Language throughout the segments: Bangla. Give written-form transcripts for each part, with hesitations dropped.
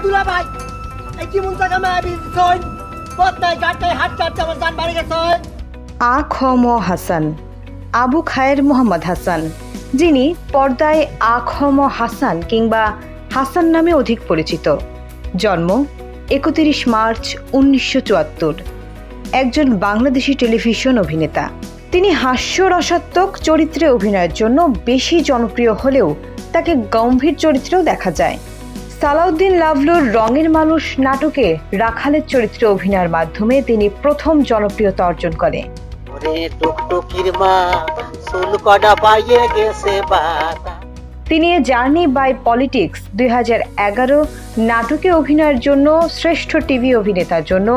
দুলা ভাই এই কি মন জায়গা মা আবি সইন পথে ঘাটে হাত কাটতে আমার জান বাড়ি গেছে আ খ ম হাসান আবু খায়ের মোহাম্মদ হাসান, যিনি পর্দায় আ খ ম হাসান কিংবা হাসান নামে অধিক পরিচিত। জন্ম ৩১ মার্চ ১৯৭৪। একজন বাংলাদেশি টেলিভিশন অভিনেতা। তিনি হাস্যরসাত্মক চরিত্রে অভিনয়ের জন্য বেশি জনপ্রিয় হলেও তাকে গম্ভীর চরিত্রেও দেখা যায়। সালাউদ্দিন লাভলুর রঙের মানুষ নাটকে রাখালের চরিত্রে অভিনয়ের মাধ্যমে তিনি প্রথম জনপ্রিয়তা অর্জন করে। তিনি জার্নি বাই পলিটিক্স ২০১১ নাটকে অভিনয়ের জন্য শ্রেষ্ঠ টিভি অভিনেতার জন্য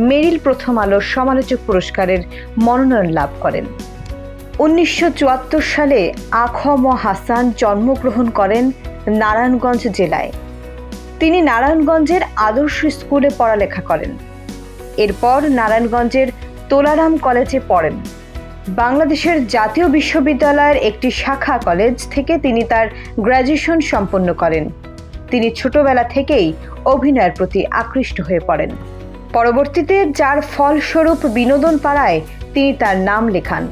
মেরিল প্রথম আলোর সমালোচক পুরস্কারের মনোনয়ন লাভ করেন। ১৯৭৪ সালে আ খ ম হাসান জন্মগ্রহণ করেন নারায়ণগঞ্জ জেলায়। তিনি নারায়ণগঞ্জের আদর্শ স্কুলে পড়ালেখা করেন। এরপর নারায়ণগঞ্জের তোলারাম কলেজে পড়েন। বাংলাদেশের জাতীয় বিশ্ববিদ্যালয়ের একটি শাখা কলেজ থেকে তিনি তার গ্র্যাজুয়েশন সম্পন্ন করেন। তিনি ছোটবেলা থেকেই অভিনয়ের প্রতি আকৃষ্ট হয়ে পড়েন। পরবর্তীতে যার ফলস্বরূপ বিনোদন পাড়ায় তিনি তার নাম লেখান।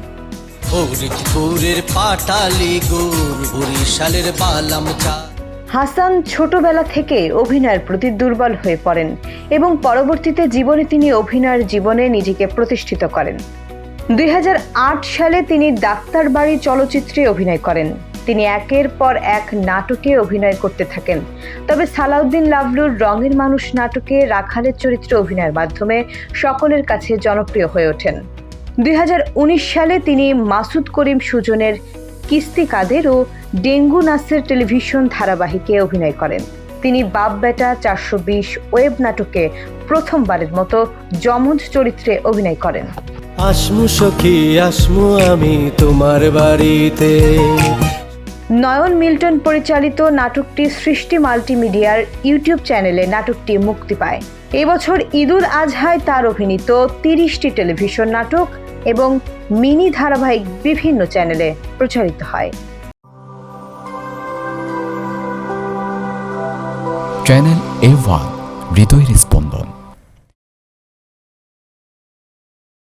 হাসান ছোটবেলা থেকে অভিনয়ের প্রতি দুর্বল হয়ে পড়েন এবং পরবর্তীতে জীবনে তিনি অভিনয়ের জীবনে নিজেকে প্রতিষ্ঠিত করেন। ২০০৮ সালে তিনি ডাক্তার বাড়ি চলচ্চিত্রে অভিনয় করেন। তিনি একের পর এক নাটকে অভিনয় করতে থাকেন। তবে সালাউদ্দিন লাভলুর রঙের মানুষ নাটকে রাখালের চরিত্রে অভিনয়ের মাধ্যমে সকলের কাছে জনপ্রিয় হয়ে ওঠেন। ২০১৯ সালে তিনি মাসুদ করিম সুজনের কিস্তি কাদের ও ডেঙ্গু নাসের টেলিভিশন ধারাবাহিকে অভিনয় করেন। তিনি বাপ বেটা ৪২০ ওয়েব নাটকে প্রথমবারের মতো যমজ চরিত্রে অভিনয় করেন। আসমু সখী আসমু আমি তোমার বাড়িতে। নয়ন মিল্টন পরিচালিত নাটকটি সৃষ্টি মাল্টিমিডিয়ার ইউটিউব চ্যানেলে নাটকটি মুক্তি পায়। এবছর ঈদুল আজহায় তার অভিনীত ৩০টি টেলিভিশন নাটক এবং মিনি ধারাবাহিক বিভিন্ন চ্যানেলে প্রচারিত হয়। চ্যানেল A1 হৃদয়ের স্পন্দন।